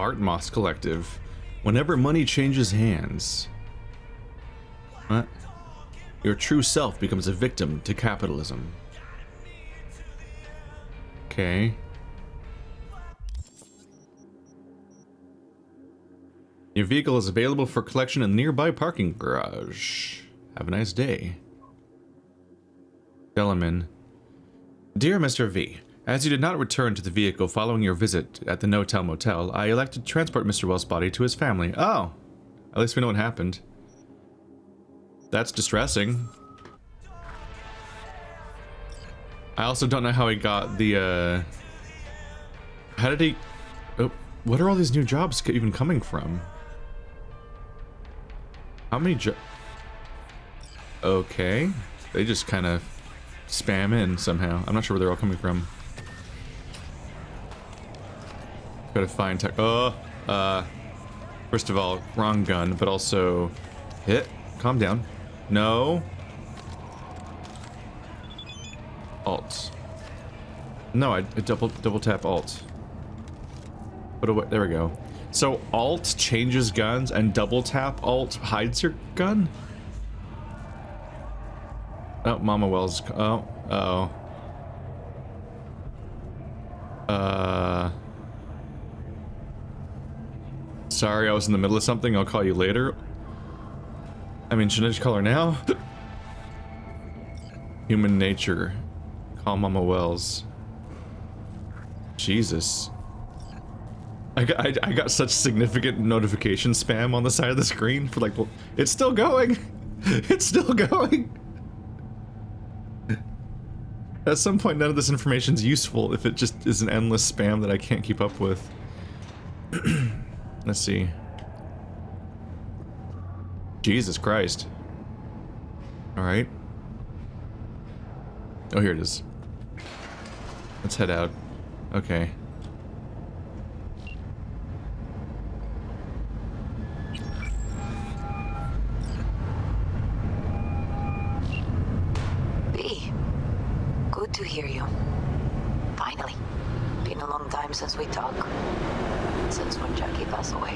Art Moss Collective. Whenever money changes hands. What? Your true self becomes a victim to capitalism. Okay. Your vehicle is available for collection in the nearby parking garage. Have a nice day. Dellerman. Dear Mr. V, as you did not return to the vehicle following your visit at the No-Tell Motel, I elected to transport Mr. Wells' body to his family. Oh, at least we know what happened. That's distressing. I also don't know how he got the, how did he... Oh, what are all these new jobs even coming from? How many Okay. They just kind of spam in somehow. I'm not sure where they're all coming from. Gotta find tech. First of all, wrong gun, but also hit. Calm down. No. Alt. No, I double tap Alt. Put away. There we go. So Alt changes guns and double tap Alt hides your gun? Oh, Mama Wells. Oh, sorry, I was in the middle of something. I'll call you later. I mean, should I just call her now? Human nature. Call Mama Wells. Jesus. I got such significant notification spam on the side of the screen for like, it's still going. It's still going. At some point, none of this information is useful if it just is an endless spam that I can't keep up with. Let's see. Jesus Christ. Alright. Oh, here it is. Let's head out. Okay. To hear you. Finally. Been a long time since we talked. Since when Jackie passed away.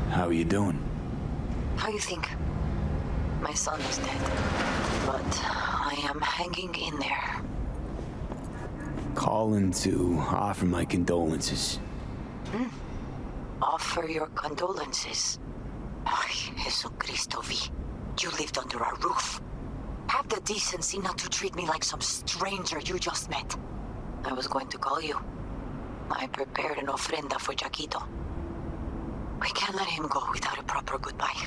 How are you doing? How you think? My son is dead. But I am hanging in there. Calling to offer my condolences. Offer your condolences. Ay, Jesucristo V. You lived under our roof. Have the decency not to treat me like some stranger you just met. I was going to call you. I prepared an ofrenda for Jaquito. We can't let him go without a proper goodbye.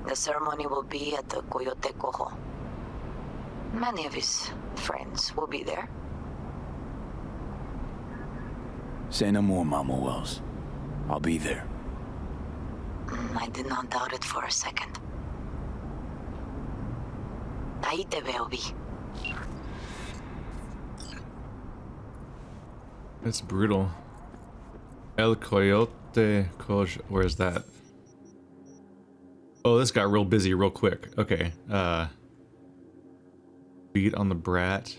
The ceremony will be at the Coyote Cojo. Many of his friends will be there. Say no more, Mama Wells. I'll be there. I did not doubt it for a second. Ahí te veo, Vi. That's brutal. El Coyote Cojo. Where's that? Oh, this got real busy real quick. Okay. Beat on the brat.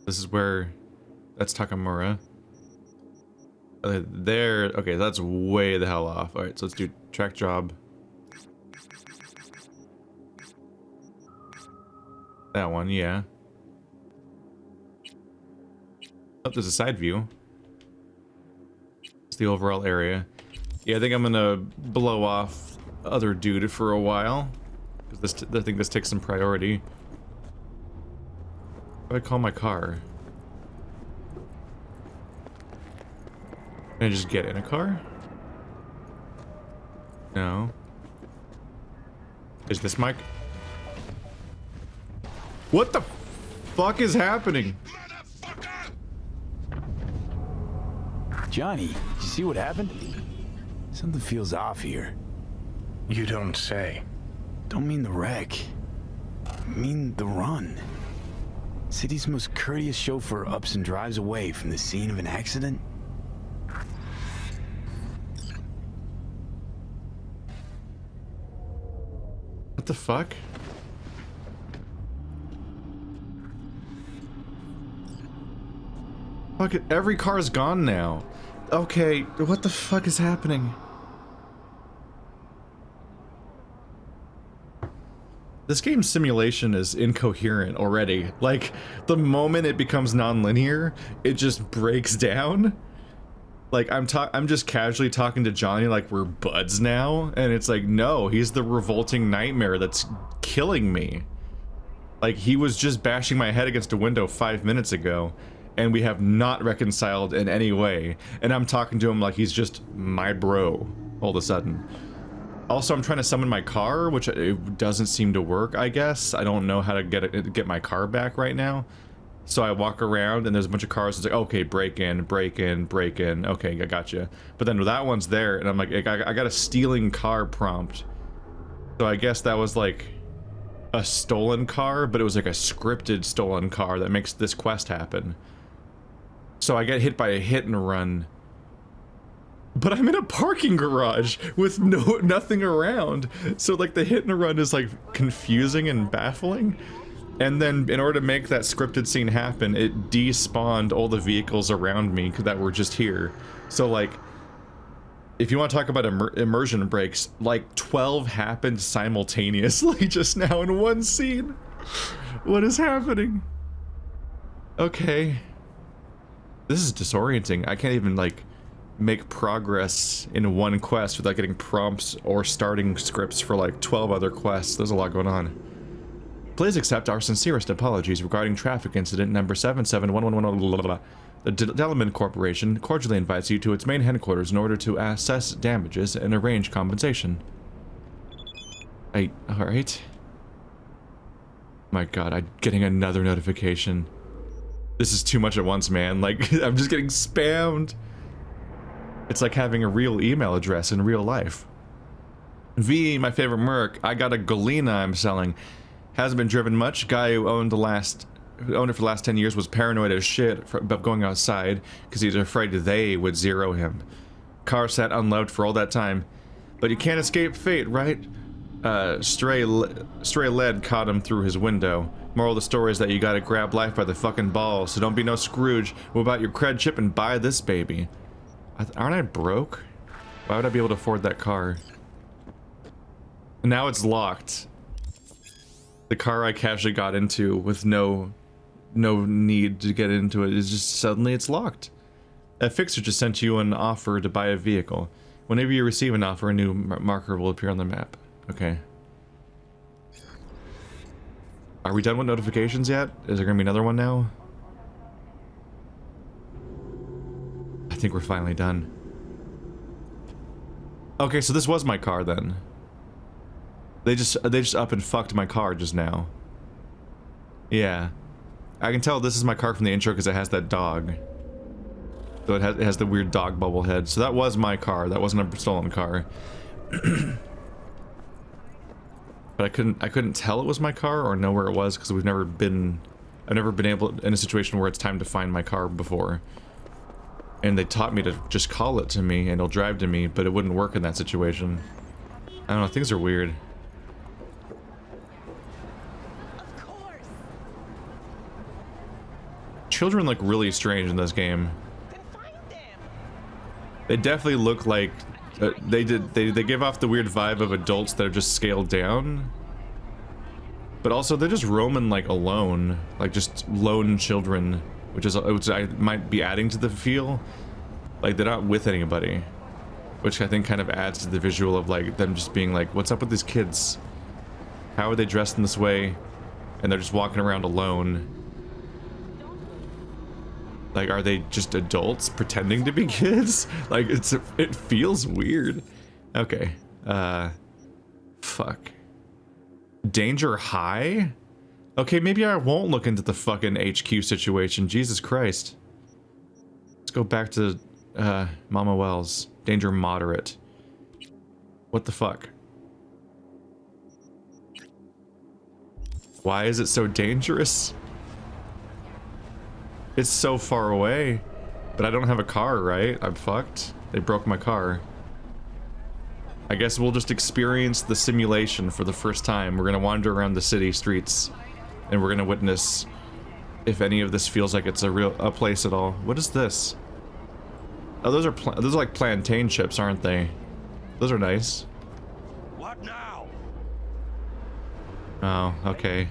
This is where... That's Takamura. There... Okay, that's way the hell off. Alright, so let's do track job. That one, yeah. Oh, there's a side view. It's the overall area. Yeah, I think I'm gonna blow off other dude for a while. Because I think this takes some priority. How do I call my car? Can I just get in a car? No. Is this my... What the fuck is happening? Johnny, did you see what happened? Something feels off here. You don't say. Don't mean the wreck. I mean the run. City's most courteous chauffeur ups and drives away from the scene of an accident. What the fuck? Fuck it, every car's gone now. Okay, what the fuck is happening? This game's simulation is incoherent already. Like, the moment it becomes non-linear, it just breaks down. Like, I'm just casually talking to Johnny like we're buds now, and it's like, no, he's the revolting nightmare that's killing me. Like, he was just bashing my head against a window 5 minutes ago, and we have not reconciled in any way, and I'm talking to him like he's just my bro all of a sudden. Also, I'm trying to summon my car, which it doesn't seem to work, I guess. I don't know how to get my car back right now. So I walk around and there's a bunch of cars. It's like, okay, break in, break in, break in. Okay, I got you. But then that one's there, and I'm like, I got a stealing car prompt. So I guess that was like a stolen car, but it was like a scripted stolen car that makes this quest happen. So I get hit by a hit and run. But I'm in a parking garage with nothing around. So like the hit and run is like confusing and baffling. And then in order to make that scripted scene happen, it despawned all the vehicles around me that were just here. So like, if you want to talk about immersion breaks, like 12 happened simultaneously just now in one scene. What is happening? Okay. This is disorienting. I can't even like make progress in one quest without getting prompts or starting scripts for like 12 other quests. There's a lot going on. Please accept our sincerest apologies regarding traffic incident number 771111. The Delamain Corporation cordially invites you to its main headquarters in order to assess damages and arrange compensation. Alright. My god, I'm getting another notification. This is too much at once, man. Like, I'm just getting spammed. It's like having a real email address in real life. V, my favorite merc, I got a Galena I'm selling. Hasn't been driven much. Guy who owned it for the last 10 years was paranoid as shit about going outside because he's afraid they would zero him. Car sat unloved for all that time. But you can't escape fate, right? Stray lead caught him through his window. Moral of the story is that you gotta grab life by the fucking balls, so don't be no Scrooge. What about your cred chip and buy this baby? Aren't I broke? Why would I be able to afford that car? Now it's locked. The car I casually got into with no need to get into it is just suddenly it's locked. A fixer just sent you an offer to buy a vehicle. Whenever you receive an offer, a new marker will appear on the map. Okay. Are we done with notifications yet? Is there gonna be another one now? I think we're finally done. Okay, so this was my car then. They just up and fucked my car just now. Yeah. I can tell this is my car from the intro because it has that dog. So it has the weird dog bubble head. So that was my car. That wasn't a stolen car. But I couldn't tell it was my car or know where it was because I've never been able in a situation where it's time to find my car before. And they taught me to just call it to me and it'll drive to me, but it wouldn't work in that situation. I don't know, things are weird. Children look really strange in this game. They definitely look like they give off the weird vibe of adults that are just scaled down. But also they're just roaming like alone, like just lone children, which I might be adding to the feel. Like they're not with anybody, which I think kind of adds to the visual of like them just being like, what's up with these kids? How are they dressed in this way? And they're just walking around alone. Like, are they just adults pretending to be kids? Like, it feels weird. Okay. Fuck. Danger high? Okay, maybe I won't look into the fucking HQ situation. Jesus Christ. Let's go back to, Mama Wells. Danger moderate. What the fuck? Why is it so dangerous? It's so far away, but I don't have a car, right? I'm fucked. They broke my car. I guess we'll just experience the simulation for the first time. We're gonna wander around the city streets, and we're gonna witness if any of this feels like it's a place at all. What is this? Oh, those are like plantain chips, aren't they? Those are nice. What now? Oh, okay.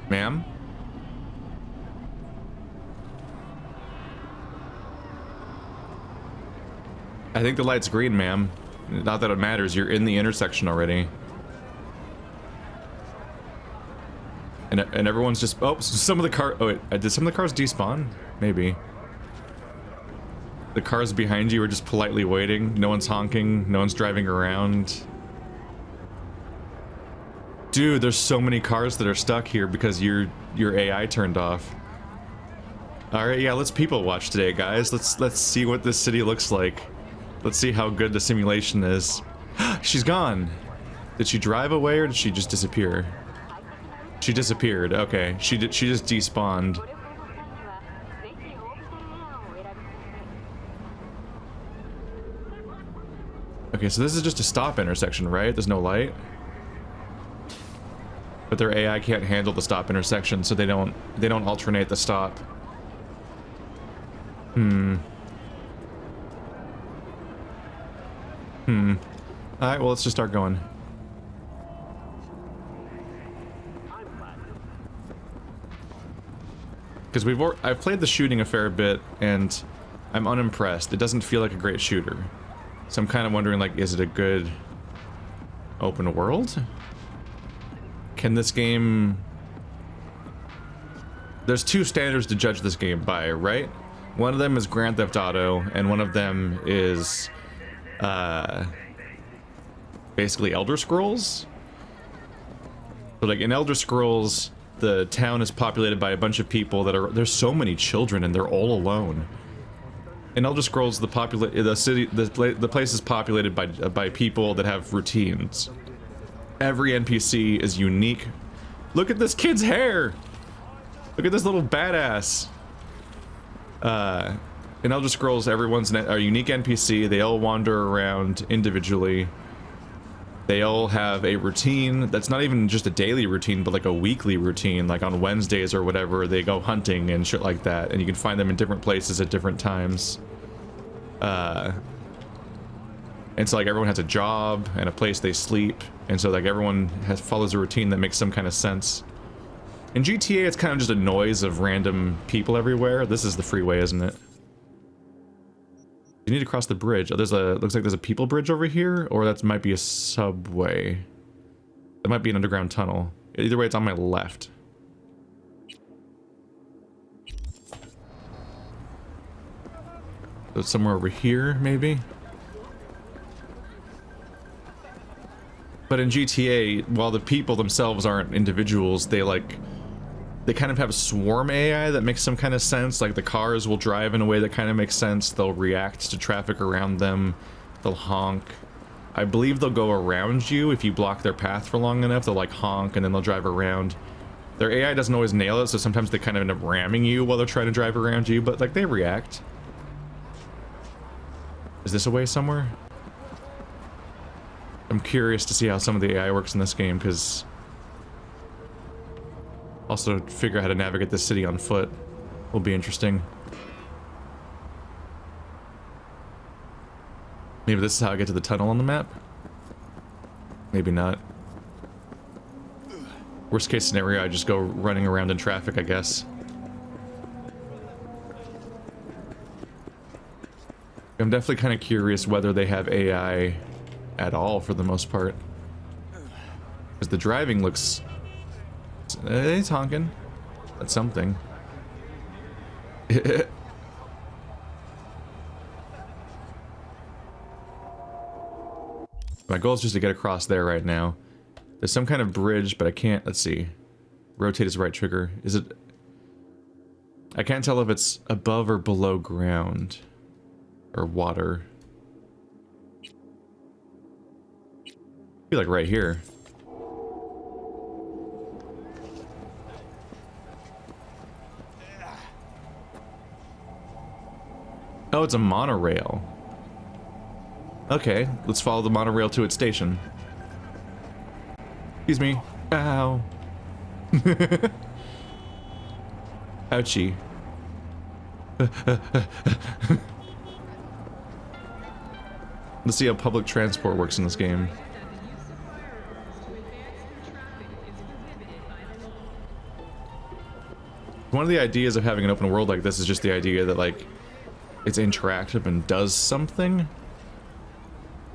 Ma'am? I think the light's green, ma'am. Not that it matters, you're in the intersection already. And everyone's just... Oh, some of the car... Oh, wait, did some of the cars despawn? Maybe. The cars behind you are just politely waiting. No one's honking. No one's driving around. Dude, there's so many cars that are stuck here because your AI turned off. Alright, yeah, let's people watch today, guys. Let's see what this city looks like. Let's see how good the simulation is. She's gone! Did she drive away or did she just disappear? She disappeared, okay. She just despawned. Okay, so this is just a stop intersection, right? There's no light? But their AI can't handle the stop intersection, so they don't alternate the stop. Alright, well, let's just start going. Because I've played the shooting a fair bit, and I'm unimpressed. It doesn't feel like a great shooter. So I'm kind of wondering, like, is it a good open world? Can this game... There's two standards to judge this game by, right? One of them is Grand Theft Auto, and one of them is, basically Elder Scrolls. So, like, in Elder Scrolls, the town is populated by a bunch of people that are... There's so many children, and they're all alone. In Elder Scrolls, the place is populated by people that have routines. Every NPC is unique. Look at this kid's hair! Look at this little badass! In Elder Scrolls, everyone's a unique NPC. They all wander around individually. They all have a routine that's not even just a daily routine, but like a weekly routine. Like on Wednesdays or whatever, they go hunting and shit like that. And you can find them in different places at different times. And so like everyone has a job and a place they sleep. And so like everyone follows a routine that makes some kind of sense. In GTA, it's kind of just a noise of random people everywhere. This is the freeway, isn't it? You need to cross the bridge. Oh, looks like there's a people bridge over here, or that might be a subway. That might be an underground tunnel. Either way, it's on my left. So it's somewhere over here, maybe? But in GTA, while the people themselves aren't individuals, they kind of have a swarm AI that makes some kind of sense. Like the cars will drive in a way that kind of makes sense. They'll react to traffic around them. They'll honk. I believe they'll go around you if you block their path for long enough. They'll like honk and then they'll drive around. Their AI doesn't always nail it, so sometimes they kind of end up ramming you while they're trying to drive around you, but like they react. Is this a way somewhere? I'm curious to see how some of the AI works in this game, because also figure out how to navigate this city on foot will be interesting. Maybe this is how I get to the tunnel on the map? Maybe not. Worst case scenario, I just go running around in traffic, I guess. I'm definitely kind of curious whether they have AI at all for the most part. Because the driving looks... It's honking. That's something. My goal is just to get across there right now. There's some kind of bridge, but I can't... Let's see. Rotate is right trigger. Is it... I can't tell if it's above or below ground. Or water. I feel like right here. Oh, it's a monorail. Okay, let's follow the monorail to its station. Excuse me. Ow. Ouchie. Let's see how public transport works in this game. One of the ideas of having an open world like this is just the idea that, like, it's interactive and does something.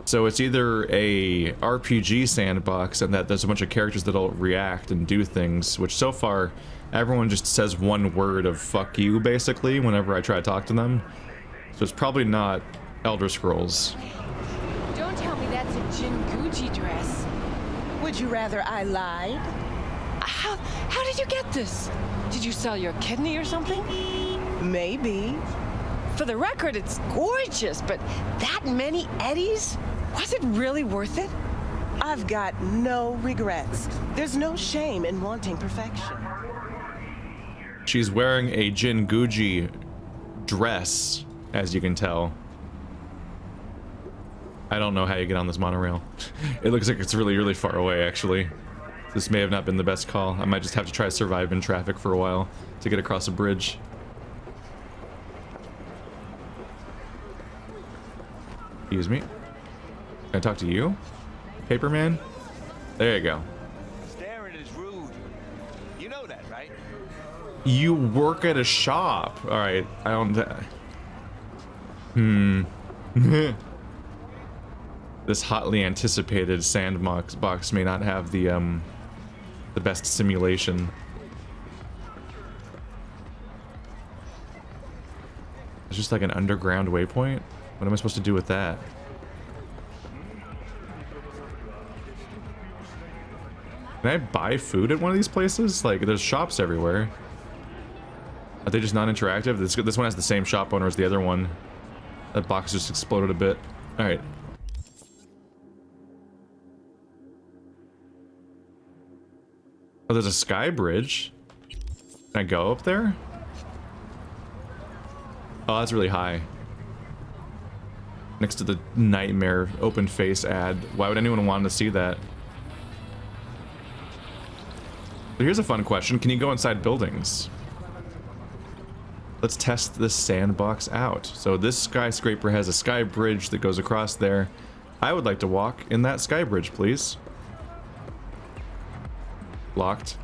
So it's either a RPG sandbox and that there's a bunch of characters that'll react and do things, which so far everyone just says one word of fuck you basically whenever I try to talk to them. So it's probably not Elder Scrolls. Don't tell me that's a Jinguji dress. Would you rather I lied? How did you get this? Did you sell your kidney or something? Maybe. For the record, it's gorgeous, but that many eddies? Was it really worth it? I've got no regrets. There's no shame in wanting perfection. She's wearing a Jinguji dress, as you can tell. I don't know how you get on this monorail. It looks like it's really, really far away, actually. This may have not been the best call. I might just have to try to survive in traffic for a while to get across a bridge. Excuse me. Can I talk to you? Paperman? There you go. Staring is rude. You know that, right? You work at a shop. Alright, I don't... This hotly anticipated sandbox box may not have the best simulation. It's just like an underground waypoint? What am I supposed to do with that? Can I buy food at one of these places? Like, there's shops everywhere. Are they just non-interactive? This one has the same shop owner as the other one. That box just exploded a bit. Alright. Oh, there's a sky bridge. Can I go up there? Oh, that's really high. Next to the nightmare open face ad. Why would anyone want to see that? But here's a fun question. Can you go inside buildings? Let's test this sandbox out. So this skyscraper has a sky bridge that goes across there. I would like to walk in that sky bridge, please. Locked.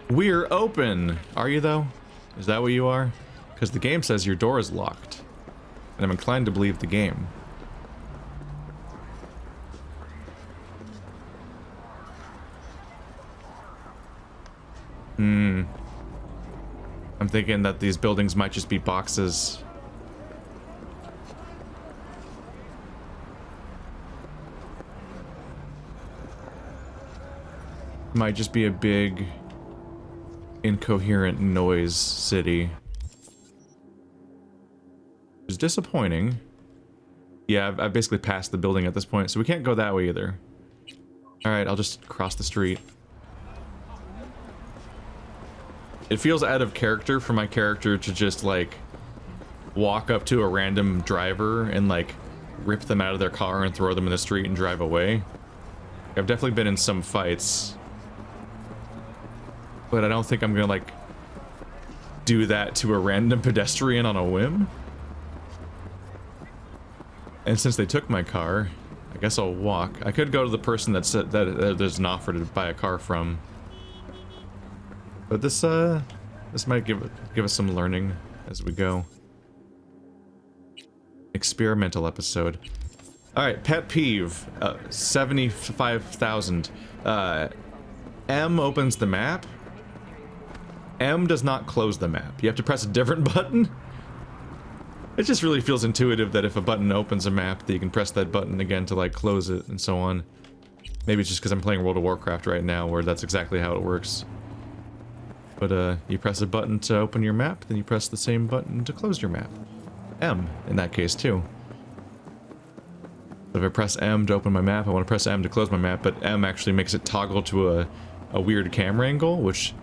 We're open! Are you though? Is that what you are? Because the game says your door is locked. And I'm inclined to believe the game. I'm thinking that these buildings might just be boxes. Might just be a big, incoherent noise city. It's disappointing. Yeah, I've basically passed the building at this point, so we can't go that way either. Alright, I'll just cross the street. It feels out of character for my character to just, like, walk up to a random driver and, like, rip them out of their car and throw them in the street and drive away. I've definitely been in some fights. But I don't think I'm gonna, like, do that to a random pedestrian on a whim. And since they took my car, I guess I'll walk. I could go to the person that said that there's an offer to buy a car from. But this might give us some learning as we go. Experimental episode. Alright, pet peeve. 75,000. M opens the map. M does not close the map. You have to press a different button. It just really feels intuitive that if a button opens a map, that you can press that button again to, like, close it and so on. Maybe it's just because I'm playing World of Warcraft right now, where that's exactly how it works. But, you press a button to open your map, then you press the same button to close your map. M, in that case, too. So if I press M to open my map, I want to press M to close my map, but M actually makes it toggle to a weird camera angle, which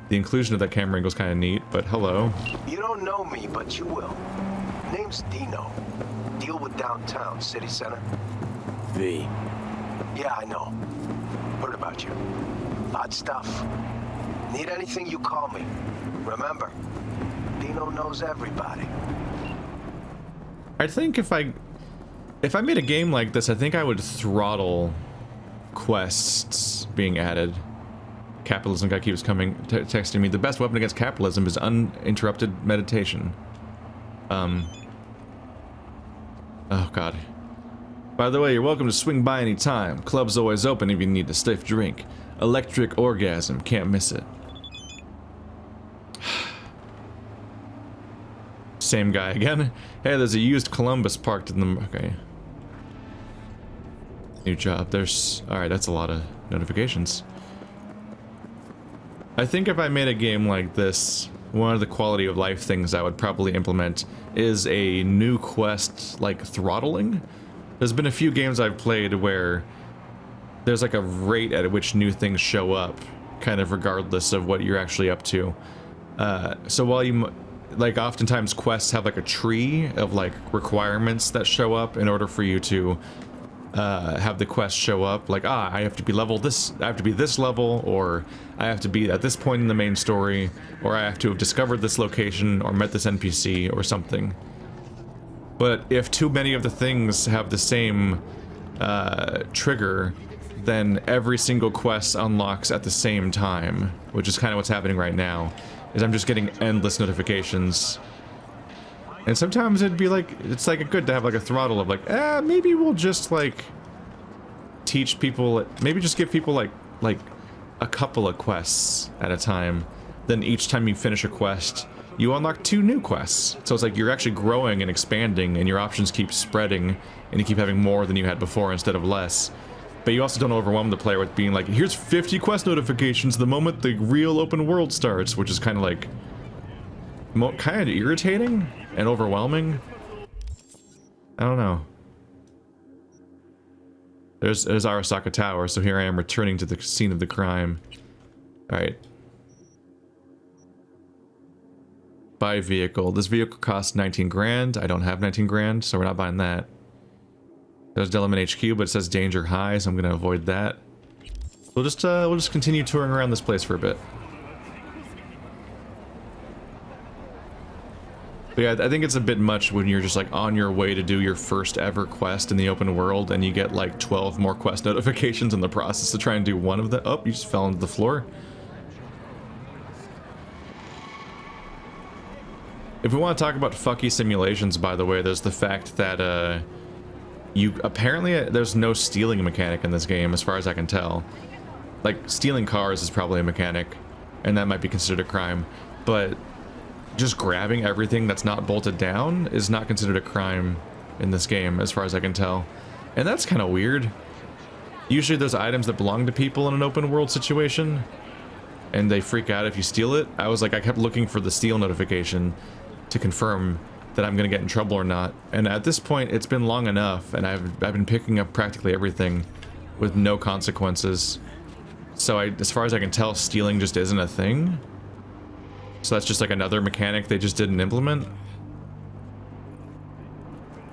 The inclusion of that camera angle is kind of neat, but hello. You don't know me, but you will. Name's Dino. Deal with downtown, city center. V. Yeah, I know. Heard about you. Odd stuff. Need anything, you call me. Remember, Dino knows everybody. I think if I made a game like this, I think I would throttle quests being added. Capitalism guy keeps texting me. The best weapon against capitalism is uninterrupted meditation. Oh god. By the way, you're welcome to swing by any time. Club's always open if you need a stiff drink. Electric orgasm, can't miss it. Same guy again. Hey, there's a used Columbus parked in the... Okay. New job. There's... Alright, that's a lot of notifications. I think if I made a game like this, one of the quality of life things I would probably implement is a new quest, like, throttling. There's been a few games I've played where there's like a rate at which new things show up, kind of regardless of what you're actually up to. So while you... Like, oftentimes quests have like a tree of like requirements that show up in order for you to have the quest show up. Like, I have to be level this, I have to be this level, or I have to be at this point in the main story, or I have to have discovered this location or met this NPC or something. But if too many of the things have the same trigger, then every single quest unlocks at the same time, which is kind of what's happening right now. Is I'm just getting endless notifications. And sometimes it'd be like, it's like good to have like a throttle of like, maybe we'll just like teach people, maybe just give people like a couple of quests at a time. Then each time you finish a quest, you unlock 2 new quests. So it's like you're actually growing and expanding and your options keep spreading and you keep having more than you had before instead of less. But you also don't overwhelm the player with being like, here's 50 quest notifications the moment the real open world starts, which is kind of like, kind of irritating and overwhelming. I don't know. There's Arasaka Tower, so here I am returning to the scene of the crime. Alright. Buy vehicle. This vehicle costs 19 grand. I don't have 19 grand, so we're not buying that. There's Delamain HQ, but it says danger high, so I'm gonna avoid that. We'll just continue touring around this place for a bit. But yeah, I think it's a bit much when you're just like on your way to do your first ever quest in the open world and you get like 12 more quest notifications in the process to try and do one of them. Oh, you just fell into the floor. If we want to talk about fucky simulations, by the way, there's the fact that apparently there's no stealing mechanic in this game as far as I can tell. Like, stealing cars is probably a mechanic, and that might be considered a crime, but just grabbing everything that's not bolted down is not considered a crime in this game as far as I can tell. And that's kind of weird. Usually there's items that belong to people in an open world situation, and they freak out if you steal it. I kept looking for the steal notification to confirm that I'm gonna get in trouble or not. And at this point, it's been long enough, and I've been picking up practically everything with no consequences. So as far as I can tell, stealing just isn't a thing. So that's just like another mechanic they just didn't implement.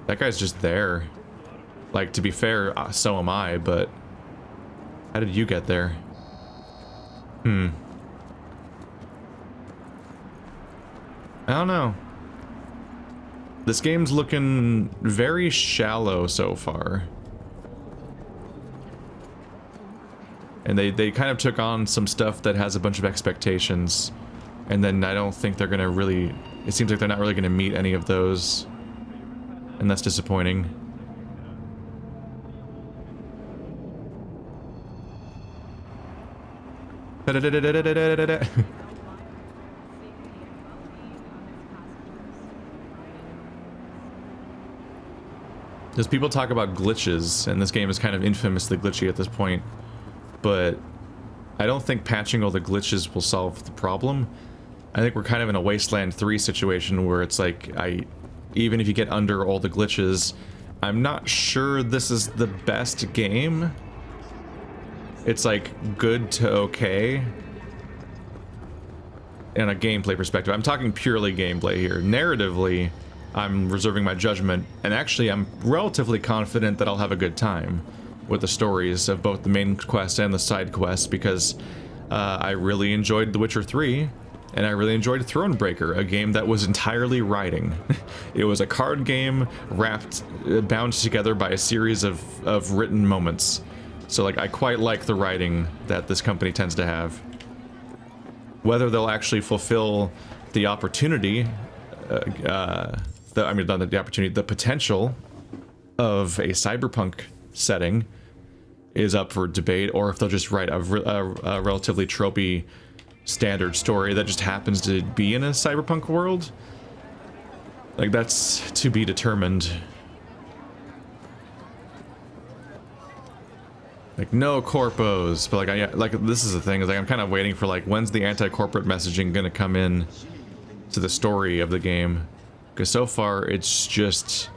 That guy's just there. Like, to be fair, so am I, but how did you get there? I don't know. This game's looking very shallow so far. And they kind of took on some stuff that has a bunch of expectations. And then I don't think they're gonna really... It seems like they're not really gonna meet any of those. And that's disappointing. There's people talk about glitches, and this game is kind of infamously glitchy at this point, but I don't think patching all the glitches will solve the problem. I think we're kind of in a Wasteland 3 situation where it's like, even if you get under all the glitches, I'm not sure this is the best game. It's like good to okay. in a gameplay perspective. I'm talking purely gameplay here. Narratively, I'm reserving my judgment, and actually I'm relatively confident that I'll have a good time with the stories of both the main quest and the side quests, because I really enjoyed The Witcher 3, and I really enjoyed Thronebreaker, a game that was entirely writing. It was a card game wrapped, bound together by a series of written moments. So like, I quite like the writing that this company tends to have. Whether they'll actually fulfill the opportunity, the potential of a cyberpunk setting is up for debate, or if they'll just write a relatively tropey standard story that just happens to be in a cyberpunk world. Like, that's to be determined. Like, no corpos, but like this is the thing, is like I'm kind of waiting for like, when's the anti-corporate messaging gonna come in to the story of the game? Because so far it's just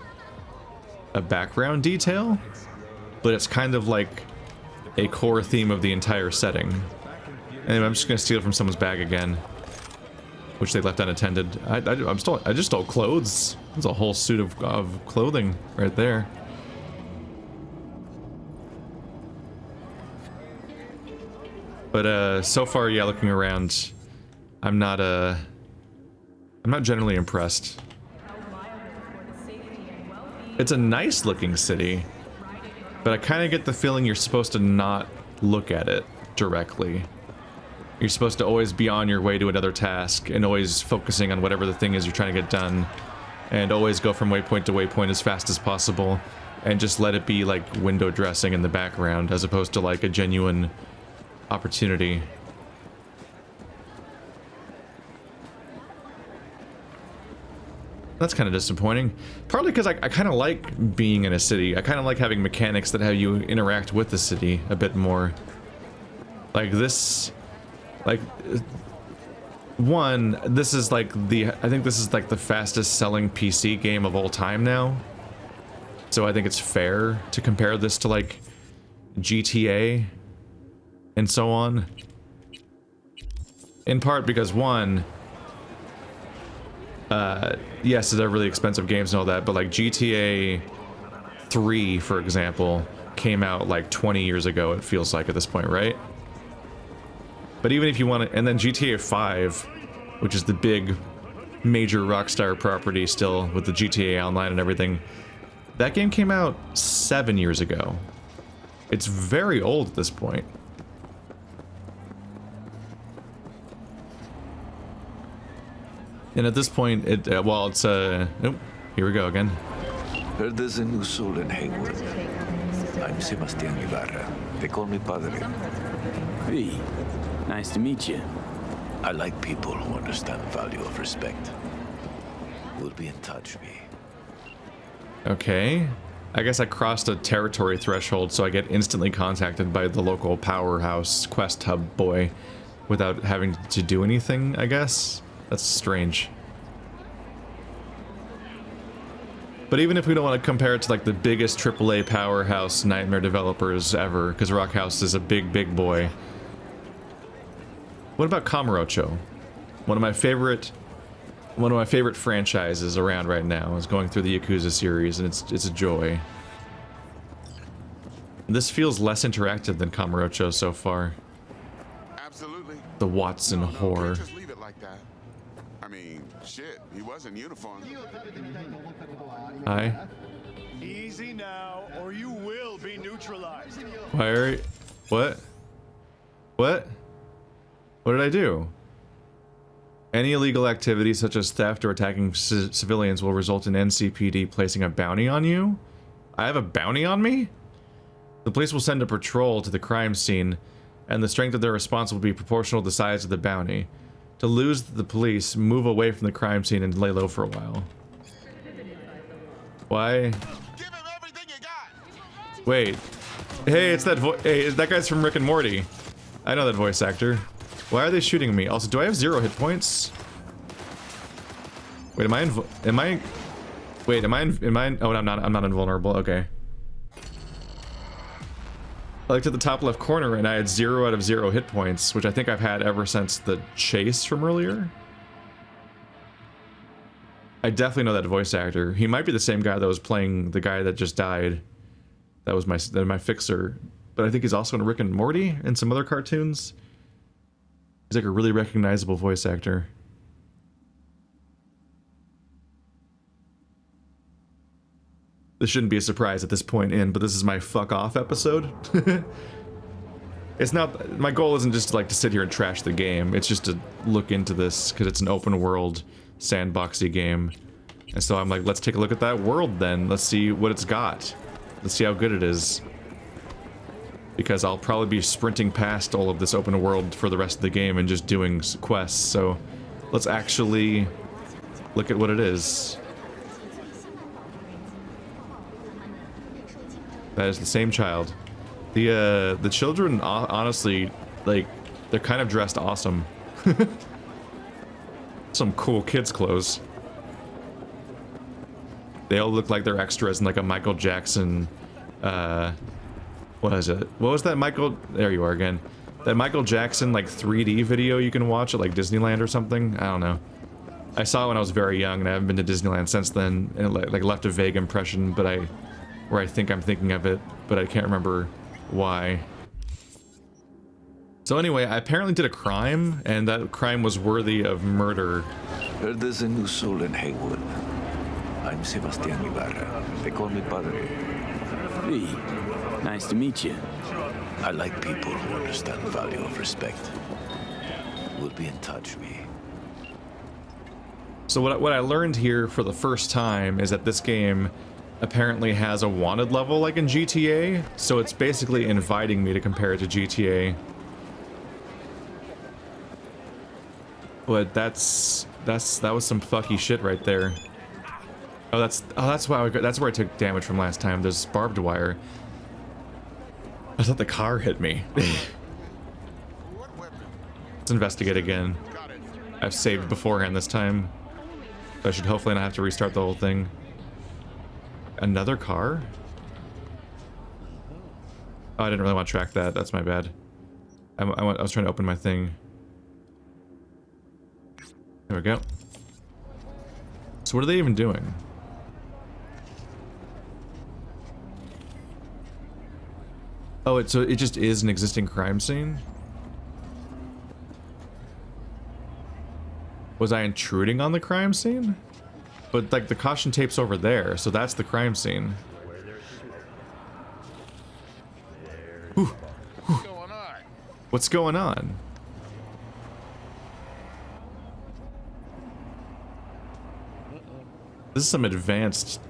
a background detail, but it's kind of like a core theme of the entire setting. Anyway, I'm just gonna steal it from someone's bag again, which they left unattended. I just stole clothes. There's a whole suit of clothing right there. But so far, yeah, looking around, I'm not generally impressed. It's a nice looking city, but I kind of get the feeling you're supposed to not look at it directly. You're supposed to always be on your way to another task and always focusing on whatever the thing is you're trying to get done, and always go from waypoint to waypoint as fast as possible, and just let it be like window dressing in the background as opposed to like a genuine opportunity. That's kind of disappointing. Partly because I kind of like being in a city. I kind of like having mechanics that have you interact with the city a bit more. Like this, like this is like I think this is like the fastest selling PC game of all time now. So I think it's fair to compare this to like GTA and so on. In part because yes, they're really expensive games and all that, but like GTA 3, for example, came out like 20 years ago, it feels like at this point, right? But even if you want to, and then GTA 5, which is the big major Rockstar property still with the GTA Online and everything, that game came out 7 years ago. It's very old at this point. And at this point, well, it's oh, here we go again. Heard there's a new soul in Hayward. I'm Sebastian Ibarra. They call me Padre. V, nice to meet you. I like people who understand the value of respect. We'll be in touch, V. Okay. I guess I crossed a territory threshold, so I get instantly contacted by the local powerhouse quest hub boy without having to do anything, I guess. That's strange. But even if we don't want to compare it to like the biggest AAA powerhouse nightmare developers ever, because Rockhouse is a big boy. What about Kamurocho? One of my favorite franchises around right now is going through the Yakuza series, and it's a joy. This feels less interactive than Kamurocho so far. Absolutely. The Watson horror. Just leave it like that. I mean, shit, he was in uniform. Hi. Easy now, or you will be neutralized. Why are you... What? What? What did I do? Any illegal activity such as theft or attacking civilians will result in NCPD placing a bounty on you? I have a bounty on me? The police will send a patrol to the crime scene, and the strength of their response will be proportional to the size of the bounty. To lose the police, move away from the crime scene and lay low for a while. Why? Give him everything you got. Wait. Hey, it's that hey, that guy's from Rick and Morty. I know that voice actor. Why are they shooting me? Also, do I have 0 hit points? Wait, am I oh, I'm not invulnerable. Okay. I looked at the top left corner and I had 0 out of 0 hit points, which I think I've had ever since the chase from earlier. I definitely know that voice actor. He might be the same guy that was playing the guy that just died. That was my fixer. But I think he's also in Rick and Morty and some other cartoons. He's like a really recognizable voice actor. This shouldn't be a surprise at this point in, but this is my fuck off episode. It's not, my goal isn't just to sit here and trash the game. It's just to look into this because it's an open world sandboxy game. And so I'm like, let's take a look at that world then. Let's see what it's got. Let's see how good it is. Because I'll probably be sprinting past all of this open world for the rest of the game and just doing quests. So let's actually look at what it is. That is the same child. The children, honestly, like, they're kind of dressed awesome. Some cool kids' clothes. They all look like they're extras in like a Michael Jackson, what is it? What was that Michael? There you are again. That Michael Jackson like 3D video you can watch at like Disneyland or something? I don't know. I saw it when I was very young and I haven't been to Disneyland since then, and it like left a vague impression, but where I think I'm thinking of it, but I can't remember why. So anyway, I apparently did a crime, and that crime was worthy of murder. Heard there's a new soul in Haywood. I'm Sebastian Ibarra. They call me Padre. Hey, nice to meet you. I like people who understand the value of respect. We'll be in touch, V. So what I learned here for the first time is that this game apparently has a wanted level like in GTA, so it's basically inviting me to compare it to GTA. But that was some fucky shit right there. Oh, that's where I took damage from last time. There's barbed wire. I thought the car hit me. Let's investigate again. I've saved beforehand this time. So I should hopefully not have to restart the whole thing. Another car? Oh, I didn't really want to track that. That's my bad. I was trying to open my thing. There we go. So what are they even doing? Oh, so it just is an existing crime scene? Was I intruding on the crime scene? But like the caution tape's over there, so that's the crime scene. Whew. Whew. What's going on? This is some advanced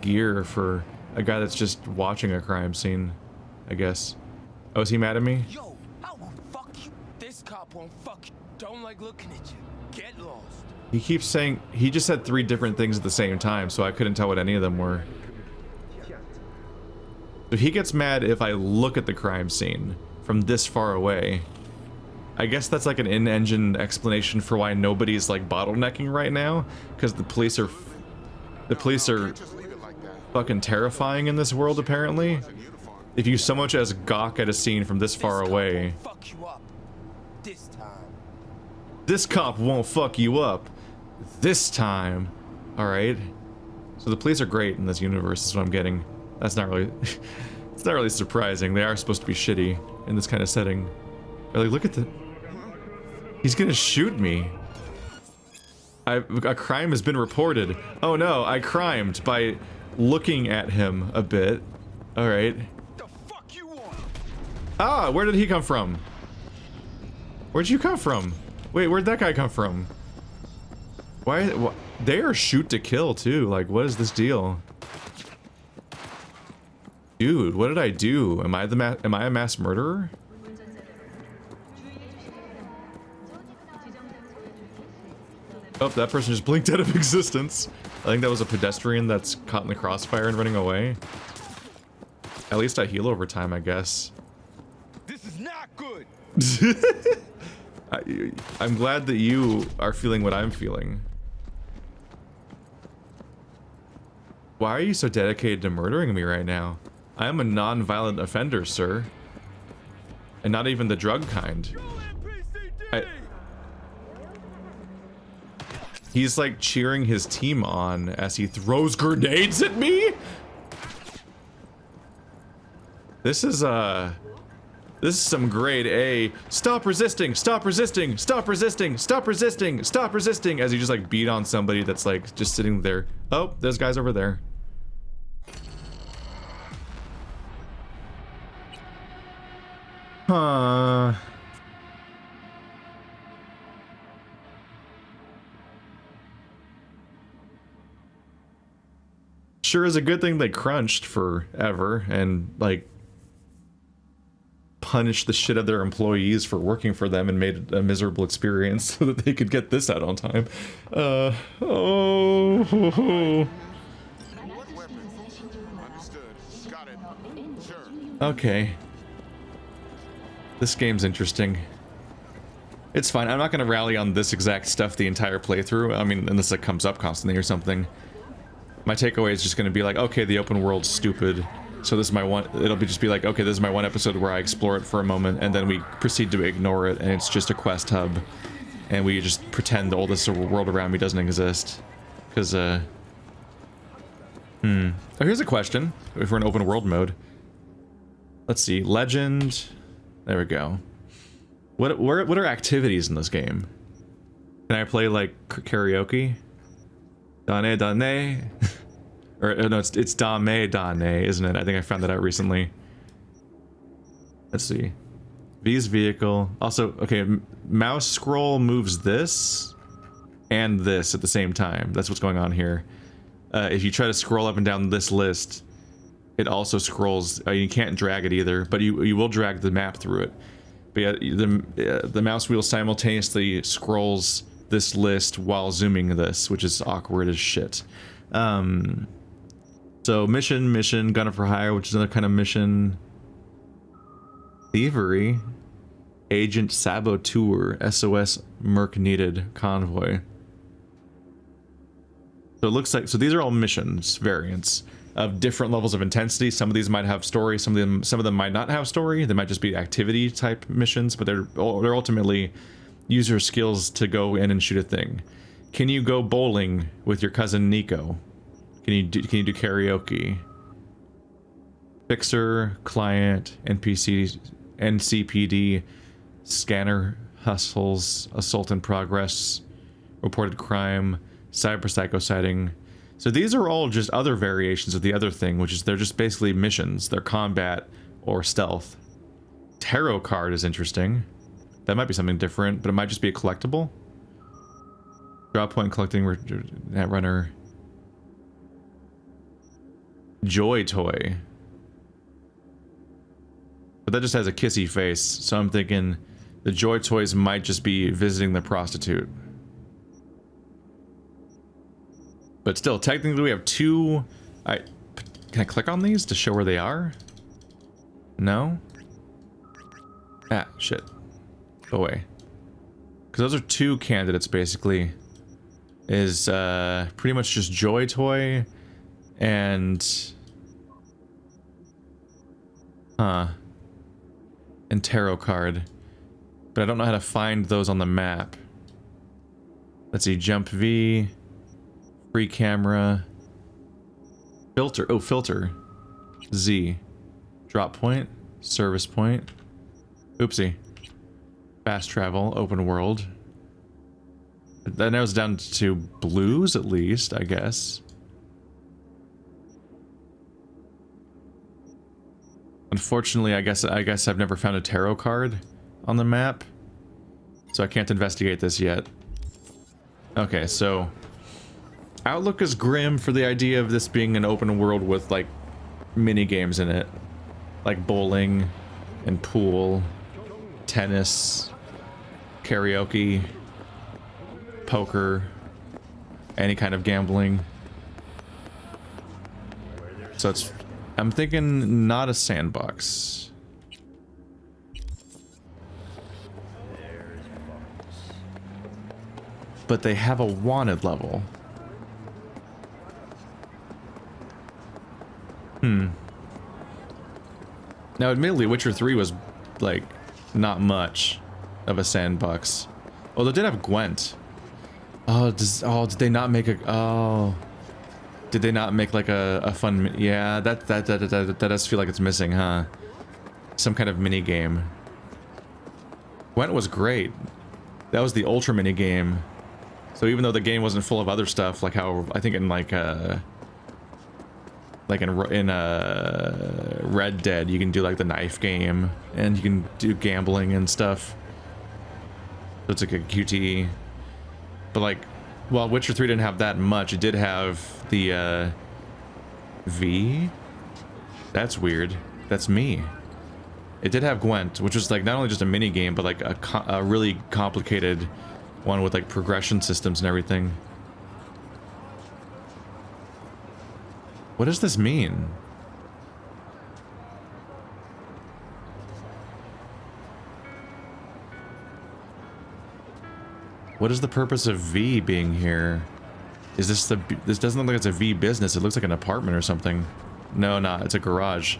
gear for a guy that's just watching a crime scene, I guess. Oh, is he mad at me? Yo, I will fuck you. This cop won't fuck you. Don't like looking at you. Get lost. He keeps saying, he just said 3 different things at the same time, so I couldn't tell what any of them were. So he gets mad if I look at the crime scene from this far away. I guess that's like an in-engine explanation for why nobody's like bottlenecking right now, because the police are fucking terrifying in this world apparently. If you so much as gawk at a scene from this far away. Fuck you up. This time. This cop won't fuck you up. This time. Alright. So the police are great in this universe is what I'm getting. That's not really it's not really surprising. They are supposed to be shitty in this kind of setting. They're like, look at the he's gonna shoot me. A crime has been reported. Oh no, I crimed by looking at him a bit. Alright. Ah, where did he come from? Where'd you come from? Wait, where'd that guy come from? Why they are shoot to kill too. Like, what is this deal? Dude, what did I do? Am I a mass murderer? Oh, that person just blinked out of existence. I think that was a pedestrian that's caught in the crossfire and running away. At least I heal over time, I guess. This is not good. I'm glad that you are feeling what I'm feeling. Why are you so dedicated to murdering me right now? I am a non-violent offender, sir. And not even the drug kind. He's like cheering his team on as he throws grenades at me? This is some grade A. Stop resisting, stop resisting, stop resisting, stop resisting, stop resisting, as you just like beat on somebody that's like just sitting there. Oh, there's guys over there. Huh. Sure is a good thing they crunched forever and like punished the shit out of their employees for working for them and made it a miserable experience so that they could get this out on time. Okay. This game's interesting. It's fine. I'm not going to rally on this exact stuff the entire playthrough. I mean, unless it comes up constantly or something. My takeaway is just going to be like, okay, the open world's stupid. So this is my one, it'll be just be like, okay, this is my one episode where I explore it for a moment and then we proceed to ignore it and it's just a quest hub. And we just pretend all this world around me doesn't exist. Because, Oh, here's a question, if we're in open world mode. Let's see, legend, there we go. What are activities in this game? Can I play like karaoke? Dane, Dane? Or no, it's Dame, Dane, isn't it? I think I found that out recently. Let's see. V's vehicle. Also, okay, mouse scroll moves this and this at the same time. That's what's going on here. If you try to scroll up and down this list, it also scrolls. You can't drag it either, but you will drag the map through it. But yeah, the mouse wheel simultaneously scrolls this list while zooming this, which is awkward as shit. So mission, gunner for hire, which is another kind of mission. Thievery, agent saboteur, SOS merc needed, convoy. So it looks like, so these are all missions variants of different levels of intensity. Some of these might have story, some of them might not have story. They might just be activity type missions, but they're ultimately user skills to go in and shoot a thing. Can you go bowling with your cousin Nico? Can you do karaoke? Fixer, client, NPC, NCPD, scanner, hustles, assault in progress, reported crime, cyber psycho sighting. So these are all just other variations of the other thing, which is they're just basically missions. They're combat or stealth. Tarot card is interesting. That might be something different, but it might just be a collectible. Drop point collecting, netrunner. Joy toy. But that just has a kissy face, so I'm thinking the joy toys might just be visiting the prostitute. But still, technically we have two... Can I click on these to show where they are? No? Ah, shit. Go away. Because those are two candidates, basically. Is pretty much just joy toy and... and tarot card. But I don't know how to find those on the map. Let's see, jump V... Free camera. Filter. Oh, filter. Z. Drop point. Service point. Oopsie. Fast travel. Open world. That narrows down to blues, at least, I guess. Unfortunately, I guess I've never found a tarot card on the map. So I can't investigate this yet. Okay, so... Outlook is grim for the idea of this being an open world with, like, mini games in it. Like bowling, and pool, tennis, karaoke, poker, any kind of gambling. So it's... I'm thinking not a sandbox. But they have a wanted level. Now, admittedly, Witcher 3 was, like, not much of a sandbox. Oh, they did have Gwent. Oh, did they not make a... Oh. Did they not make like a fun... Yeah, that does feel like it's missing, huh? Some kind of mini game. Gwent was great. That was the ultra mini game. So even though the game wasn't full of other stuff, like how I think in like in Red Dead, you can do like the knife game and you can do gambling and stuff. So it's like a QTE. But like, while Witcher 3 didn't have that much, it did have the V. That's weird. That's me. It did have Gwent, which was like not only just a mini game, but like a really complicated one with like progression systems and everything. What does this mean? What is the purpose of V being here? Is this the... This doesn't look like it's a V business. It looks like an apartment or something. No, not. It's a garage.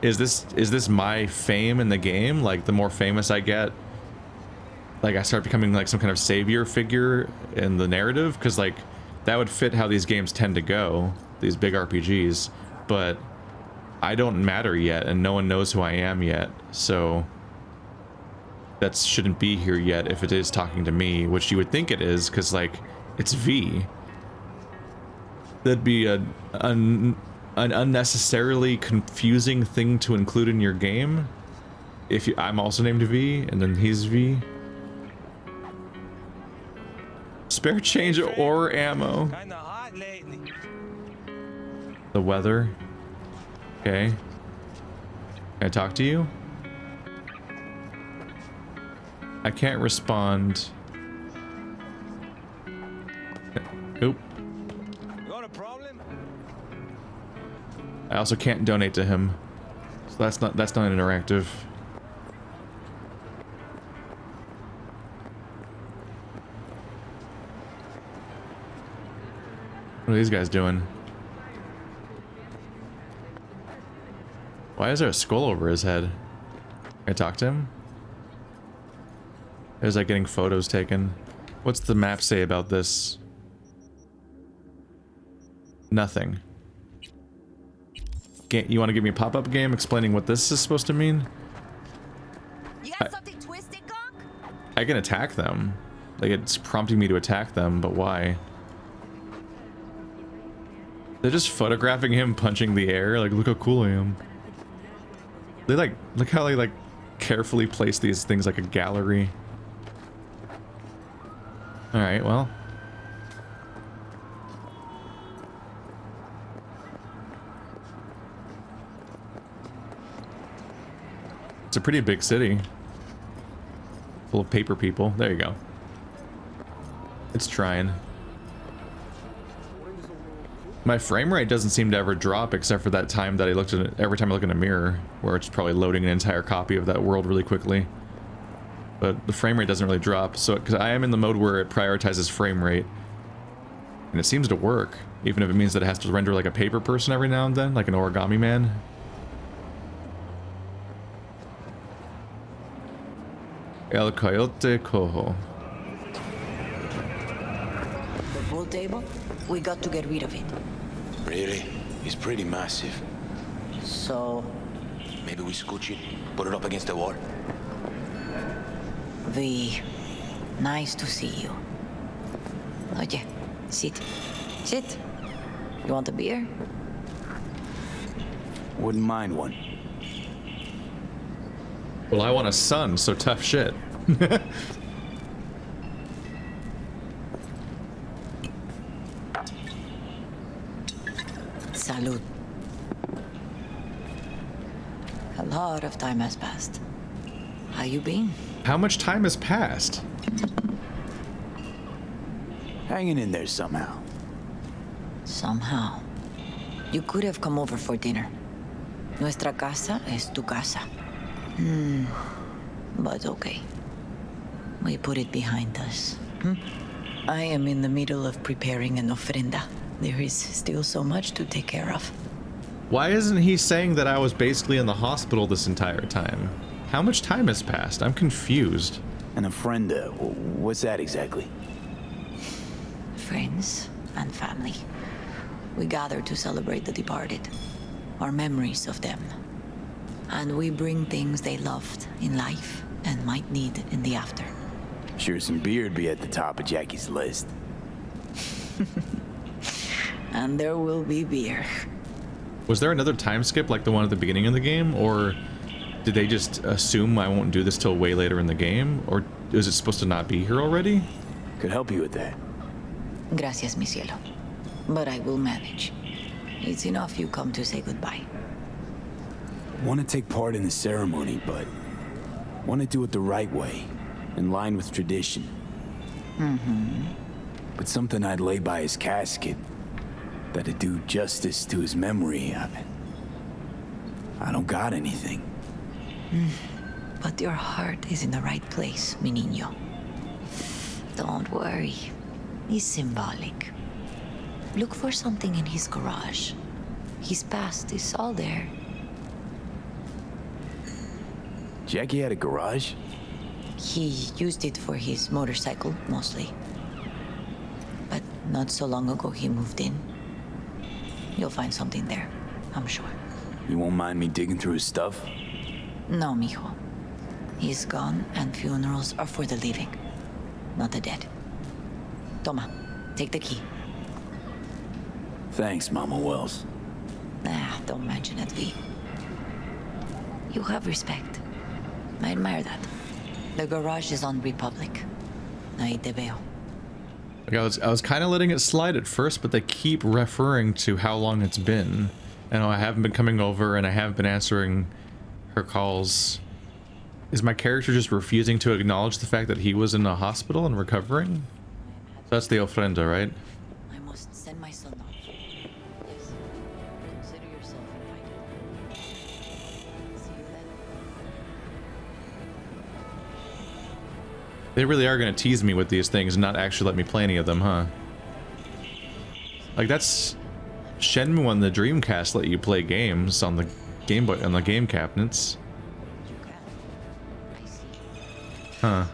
Is this my fame in the game? Like, the more famous I get, like, I start becoming, like, some kind of savior figure in the narrative? Because, like, that would fit how these games tend to go. These big RPGs. But I don't matter yet, and no one knows who I am yet. So... that shouldn't be here yet if it is talking to me, which you would think it is, because, like, it's V. That'd be an unnecessarily confusing thing to include in your game. If I'm also named V, and then he's V. Spare change or ammo. Kinda hot lately. The weather. Okay. Can I talk to you? I can't respond. Oop. Got a problem? I also can't donate to him. So that's not interactive. What are these guys doing? Why is there a skull over his head? Can I talk to him? Is like getting photos taken? What's the map say about this? Nothing. You want to give me a pop-up game explaining what this is supposed to mean? You got something twisted, Gunk? I can attack them. Like, it's prompting me to attack them, but why? They're just photographing him punching the air. Like, look how cool I am. They like, look how they like carefully place these things like a gallery. Alright, well. It's a pretty big city. Full of paper people. There you go. It's trying. My frame rate doesn't seem to ever drop except for that time that I looked at it, every time I look in a mirror, where it's probably loading an entire copy of that world really quickly. But the frame rate doesn't really drop, so because I am in the mode where it prioritizes frame rate, and it seems to work, even if it means that it has to render like a paper person every now and then, like an origami man. El Coyote Cojo. The pool table? We got to get rid of it. Really? It's pretty massive. So... maybe we scooch it, put it up against the wall. V, nice to see you. Oye, sit. Sit. You want a beer? Wouldn't mind one. Well, I want a son, so tough shit. Salud. A lot of time has passed. How you been? How much time has passed? Hanging in there somehow. Somehow. You could have come over for dinner. Nuestra casa es tu casa. But okay. We put it behind us. I am in the middle of preparing an ofrenda. There is still so much to take care of. Why isn't he saying that I was basically in the hospital this entire time? How much time has passed? I'm confused. And a friend, what's that exactly? Friends and family. We gather to celebrate the departed, our memories of them. And we bring things they loved in life and might need in the after. Sure, some beer'd be at the top of Jackie's list. And there will be beer. Was there another time skip like the one at the beginning of the game, or did they just assume I won't do this till way later in the game, or is it supposed to not be here already? Could help you with that. Gracias, mi cielo. But I will manage. It's enough you come to say goodbye. Want to take part in the ceremony, but want to do it the right way, in line with tradition. But something I'd lay by his casket that'd do justice to his memory. I don't got anything. But your heart is in the right place, mi niño. Don't worry. It's symbolic. Look for something in his garage. His past is all there. Jackie had a garage? He used it for his motorcycle, mostly. But not so long ago he moved in. You'll find something there, I'm sure. You won't mind me digging through his stuff? No, mijo. He's gone, and funerals are for the living, not the dead. Toma, take the key. Thanks, Mama Wells. Don't mention it, V. You have respect. I admire that. The garage is on Republic. Ahí te veo. Like I was kind of letting it slide at first, but they keep referring to how long it's been. And I haven't been coming over, and I haven't been answering her calls. Is my character just refusing to acknowledge the fact that he was in a hospital and recovering? That's the ofrenda, right? I must send my son off. Yes. Consider yourself invited. See you then. They really are going to tease me with these things and not actually let me play any of them, huh? Like, that's... Shenmue on the Dreamcast let you play games on the Game Boy, on the game cabinets. Huh.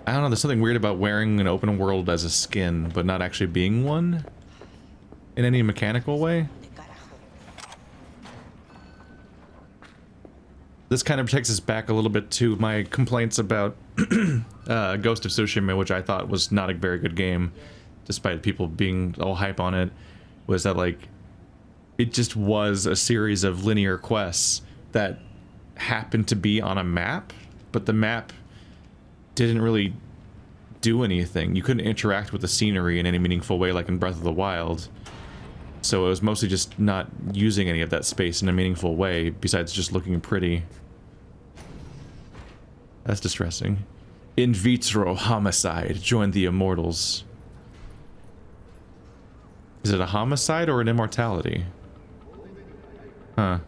I don't know, there's something weird about wearing an open world as a skin, but not actually being one in any mechanical way. This kind of takes us back a little bit to my complaints about Ghost of Tsushima, which I thought was not a very good game, despite people being all hype on it. Was that, like, it just was a series of linear quests that happened to be on a map, but the map didn't really do anything. You couldn't interact with the scenery in any meaningful way like in Breath of the Wild. So it was mostly just not using any of that space in a meaningful way, besides just looking pretty. That's distressing. In vitro homicide. Join the immortals. Is it a homicide or an immortality? Huh.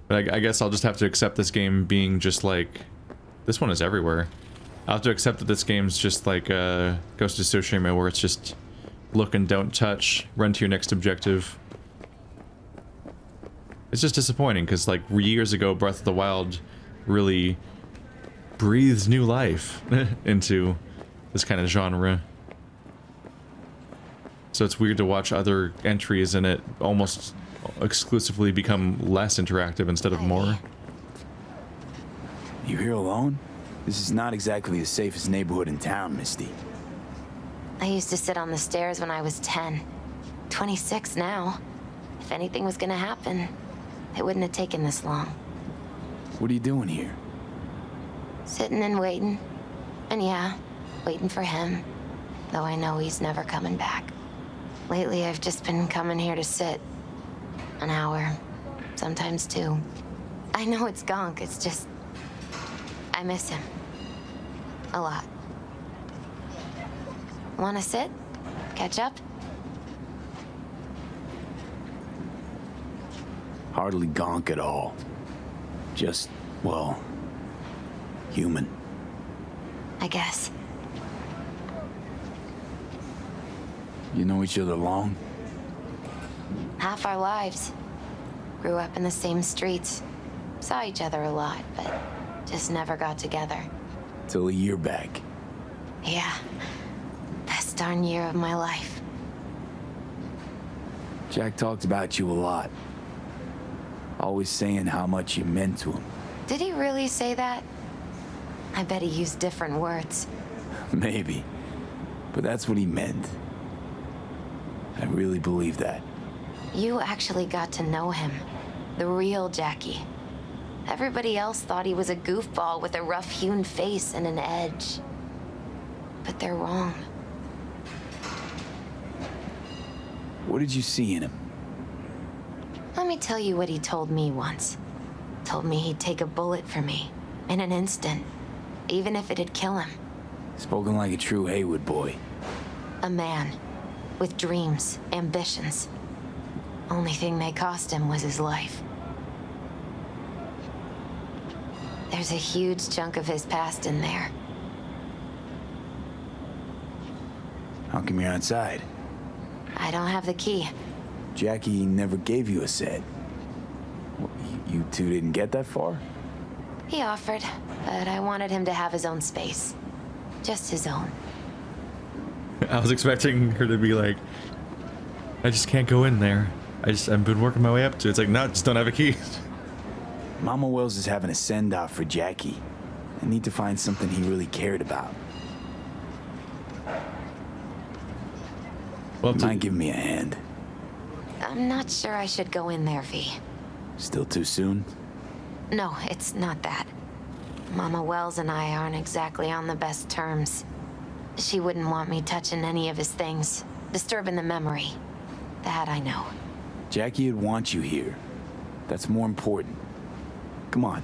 But I guess I'll just have to accept this game being just like... This one is everywhere. I'll have to accept that this game's just like Ghost of Tsushima, where it's just look and don't touch, run to your next objective. It's just disappointing, because like years ago, Breath of the Wild really breathes new life into this kind of genre. So it's weird to watch other entries in it almost exclusively become less interactive instead of more. You here alone? This is not exactly the safest neighborhood in town, Misty. I used to sit on the stairs when I was 10. 26 now. If anything was gonna happen, it wouldn't have taken this long. What are you doing here? Sitting and waiting. And yeah, waiting for him. Though I know he's never coming back. Lately, I've just been coming here to sit. An hour. Sometimes 2. I know it's gonk, it's just... I miss him. A lot. Wanna sit? Catch up? Hardly gonk at all. Just, well, human. I guess. You know each other long? Half our lives. Grew up in the same streets. Saw each other a lot, but just never got together. Till a year back. Yeah. Best darn year of my life. Jack talked about you a lot. Always saying how much you meant to him. Did he really say that? I bet he used different words. Maybe. But that's what he meant. I really believe that. You actually got to know him. The real Jackie. Everybody else thought he was a goofball with a rough-hewn face and an edge. But they're wrong. What did you see in him? Let me tell you what he told me once. Told me he'd take a bullet for me. In an instant. Even if it'd kill him. Spoken like a true Haywood boy. A man. With dreams, ambitions. Only thing they cost him was his life. There's a huge chunk of his past in there. How come you're outside? I don't have the key. Jackie never gave you a set. What, you two didn't get that far? He offered, but I wanted him to have his own space. Just his own. I was expecting her to be like, I just can't go in there. I've been working my way up to it. It's like, no, just don't have a key. Mama Wells is having a send-off for Jackie. I need to find something he really cared about. Well, you might give me a hand. I'm not sure I should go in there, V. Still too soon? No, it's not that. Mama Wells and I aren't exactly on the best terms. She wouldn't want me touching any of his things, disturbing the memory. That I know. Jackie would want you here. That's more important. Come on.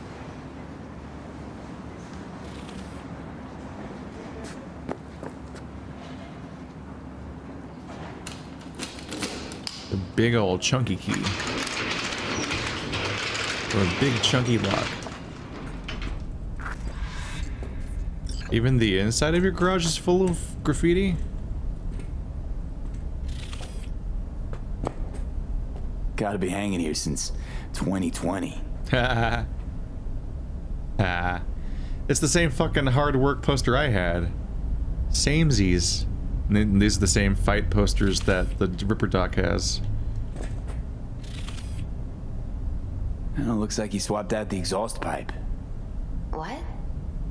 A big old chunky key. Or a big chunky lock. Even the inside of your garage is full of graffiti? Gotta be hanging here since 2020. Ha ha. It's the same fucking hard work poster I had. Samesies. And these are the same fight posters that the Ripper Doc has. Well, looks like he swapped out the exhaust pipe. What?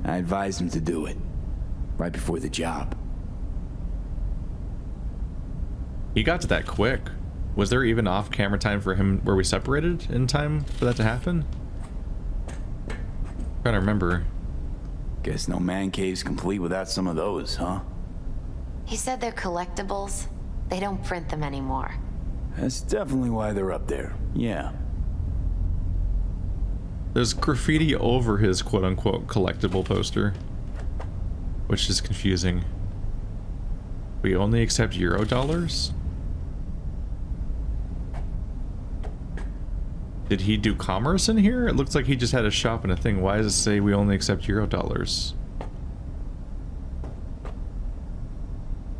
I advised him to do it. Right before the job. He got to that quick. Was there even off-camera time for him where we separated in time for that to happen? Trying to remember. Guess no man cave's complete without some of those, huh? He said they're collectibles. They don't print them anymore. That's definitely why they're up there. Yeah. There's graffiti over his quote-unquote collectible poster, which is confusing. We only accept Eurodollars? Did he do commerce in here? It looks like he just had a shop and a thing. Why does it say we only accept Eurodollars?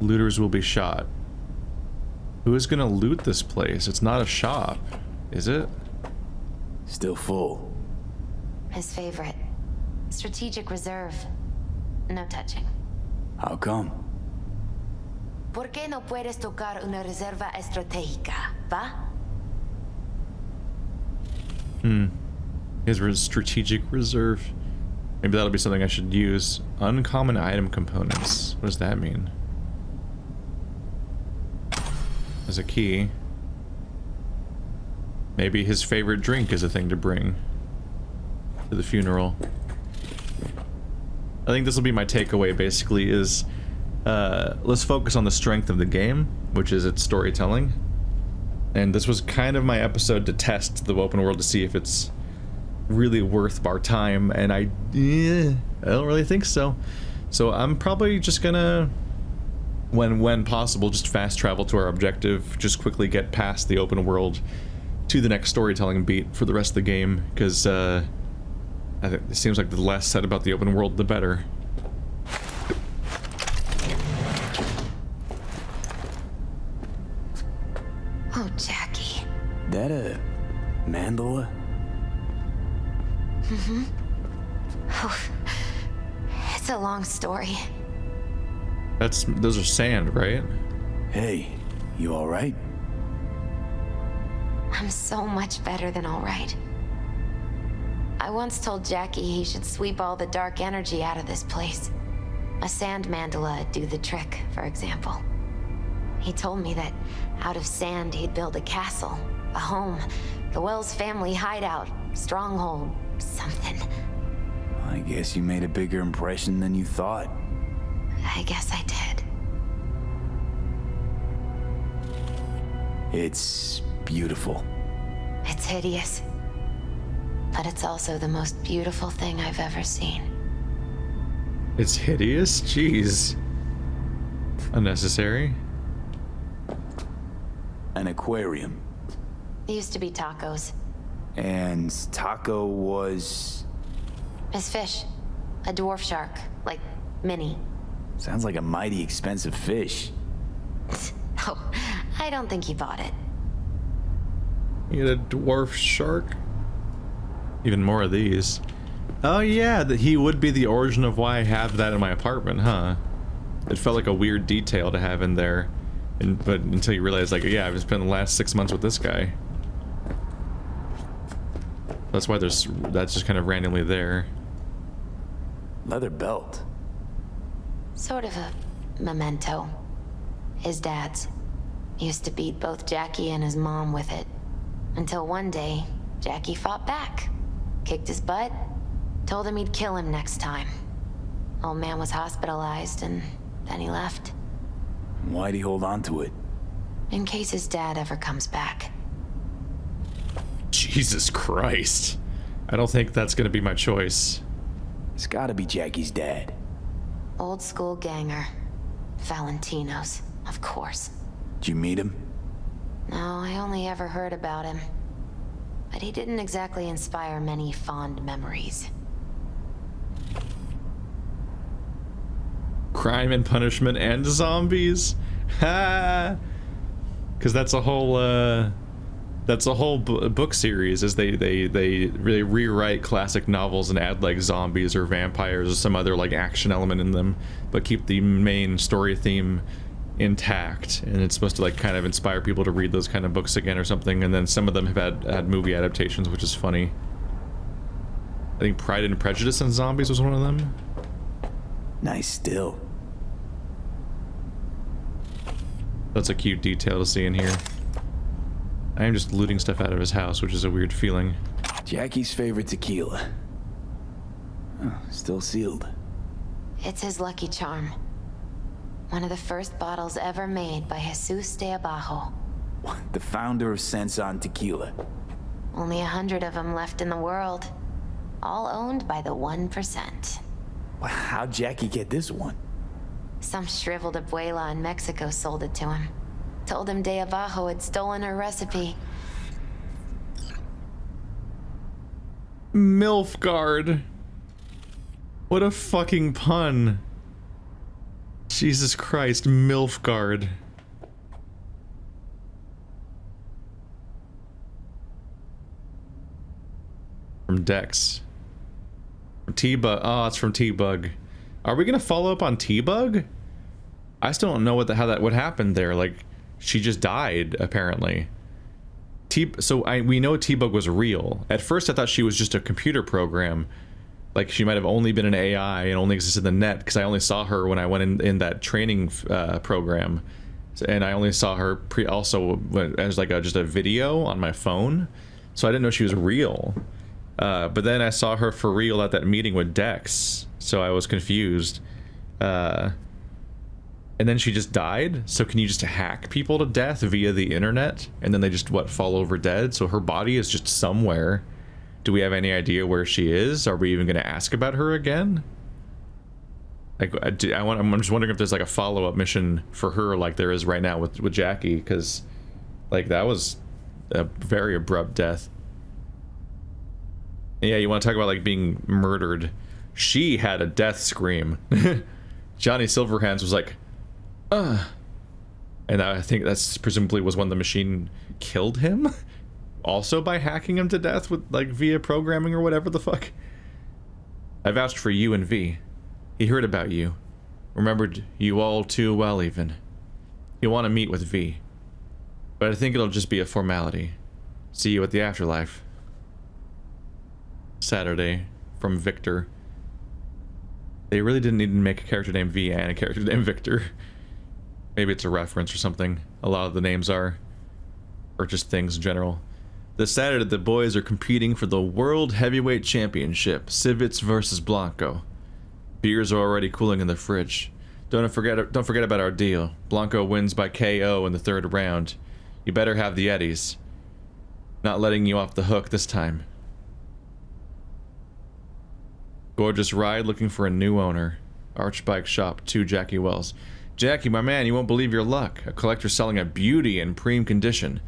Looters will be shot. Who is gonna loot this place? It's not a shop, is it? Still full. His favorite. Strategic reserve. No touching. How come? ¿Por qué no puedes tocar una reserva estratégica, va? His strategic reserve. Maybe that'll be something I should use. Uncommon item components. What does that mean? There's a key. Maybe his favorite drink is a thing to bring to the funeral. I think this will be my takeaway, basically, is let's focus on the strength of the game, which is its storytelling. And this was kind of my episode to test the open world to see if it's really worth our time, and I don't really think so. So I'm probably just gonna, when possible, just fast travel to our objective, just quickly get past the open world to the next storytelling beat for the rest of the game, because I think it seems like the less said about the open world, the better. Jackie. That a mandala? Mm-hmm. It's a long story. Those are sand, right? Hey, you all right? I'm so much better than all right. I once told Jackie he should sweep all the dark energy out of this place. A sand mandala'd do the trick, for example. He told me that out of sand he'd build a castle, a home, the Wells family hideout, stronghold, something. I guess you made a bigger impression than you thought. I guess I did. It's beautiful. It's hideous. But it's also the most beautiful thing I've ever seen. It's hideous? Jeez. Unnecessary. An aquarium. It used to be tacos. And Taco was... His fish. A dwarf shark. Like, mini. Sounds like a mighty expensive fish. Oh, I don't think he bought it. You get a dwarf shark? Even more of these. Oh yeah, that he would be the origin of why I have that in my apartment, huh? It felt like a weird detail to have in there. But until you realize, like, yeah, I've spent the last 6 months with this guy. That's why that's just kind of randomly there. Leather belt. Sort of a memento. His dad's. Used to beat both Jackie and his mom with it. Until one day, Jackie fought back. Kicked his butt. Told him he'd kill him next time. Old man was hospitalized and then he left. Why'd he hold on to it? In case his dad ever comes back. Jesus Christ. I don't think that's gonna be my choice. It's gotta be Jackie's dad. Old school ganger. Valentino's, of course. Did you meet him? No, I only ever heard about him. But he didn't exactly inspire many fond memories. Crime and punishment and zombies? Ha! Because that's a whole book series, is they really rewrite classic novels and add like zombies or vampires or some other like action element in them, but keep the main story theme intact, and it's supposed to like kind of inspire people to read those kind of books again or something. And then some of them have had movie adaptations, which is funny. I think Pride and Prejudice and Zombies was one of them. Nice still. That's a cute detail to see in here. I am just looting stuff out of his house, which is a weird feeling. Jackie's favorite tequila. Oh, still sealed. It's his lucky charm. One of the first bottles ever made by Jesus de Abajo. The founder of Senson Tequila. Only 100 of them left in the world. All owned by the 1%. How'd Jackie get this one? Some shriveled abuela in Mexico sold it to him. Told him de Abajo had stolen her recipe. Milfgard. What a fucking pun. Jesus Christ, Milfgard. From Dex. From T-Bug. Oh, it's from T-Bug. Are we gonna follow up on T-Bug? I still don't know what happened there. Like, she just died, apparently. We know T-Bug was real. At first I thought she was just a computer program. Like, she might have only been an AI and only existed in the net, because I only saw her when I went in that training program. And I only saw her also as like just a video on my phone. So I didn't know she was real. But then I saw her for real at that meeting with Dex. So I was confused. And then she just died? So can you just hack people to death via the internet? And then they just, fall over dead? So her body is just somewhere. Do we have any idea where she is? Are we even going to ask about her again? Like, I'm just wondering if there's like a follow-up mission for her like there is right now with Jackie, because like that was a very abrupt death. Yeah, you want to talk about like being murdered. She had a death scream. Johnny Silverhands was like, And I think that's presumably was when the machine killed him. Also by hacking him to death with, like, via programming or whatever the fuck. I vouched for you and V. He heard about you. Remembered you all too well, even. He'll want to meet with V. But I think it'll just be a formality. See you at the afterlife. Saturday. From Victor. They really didn't need to make a character named V and a character named Victor. Maybe it's a reference or something. A lot of the names are. Or just things in general. This Saturday, the boys are competing for the World Heavyweight Championship. Civets versus Blanco. Beers are already cooling in the fridge. Don't forget about our deal. Blanco wins by KO in the 3rd round. You better have the Eddies. Not letting you off the hook this time. Gorgeous ride looking for a new owner. Arch Bike Shop, 2 Jackie Wells. Jackie, my man, you won't believe your luck. A collector selling a beauty in prime condition.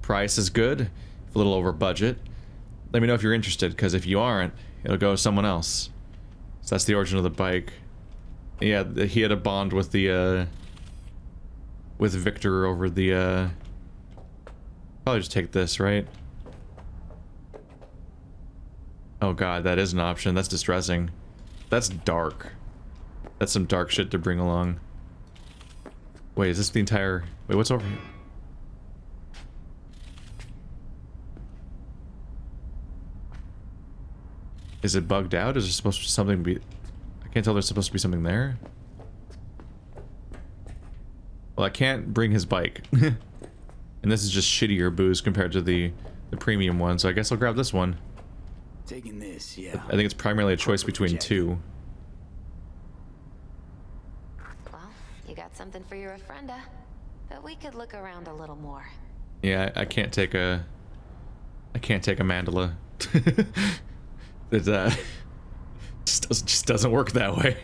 Price is good, a little over budget. Let me know if you're interested, because if you aren't, it'll go to someone else. So that's the origin of the bike. Yeah, he had a bond with the, with Victor over the, probably just take this, right? Oh god, that is an option. That's distressing. That's dark. That's some dark shit to bring along. Wait, is this the entire... Wait, what's over here? Is it bugged out? Is there supposed to be something be... I can't tell there's supposed to be something there. Well, I can't bring his bike. And this is just shittier booze compared to the premium one, so I guess I'll grab this one. Taking this, yeah. I think it's primarily a choice between 2. Well, you got something for your ofrenda, but we could look around a little more. Yeah, I can't take a... I can't take a mandala. It just doesn't work that way.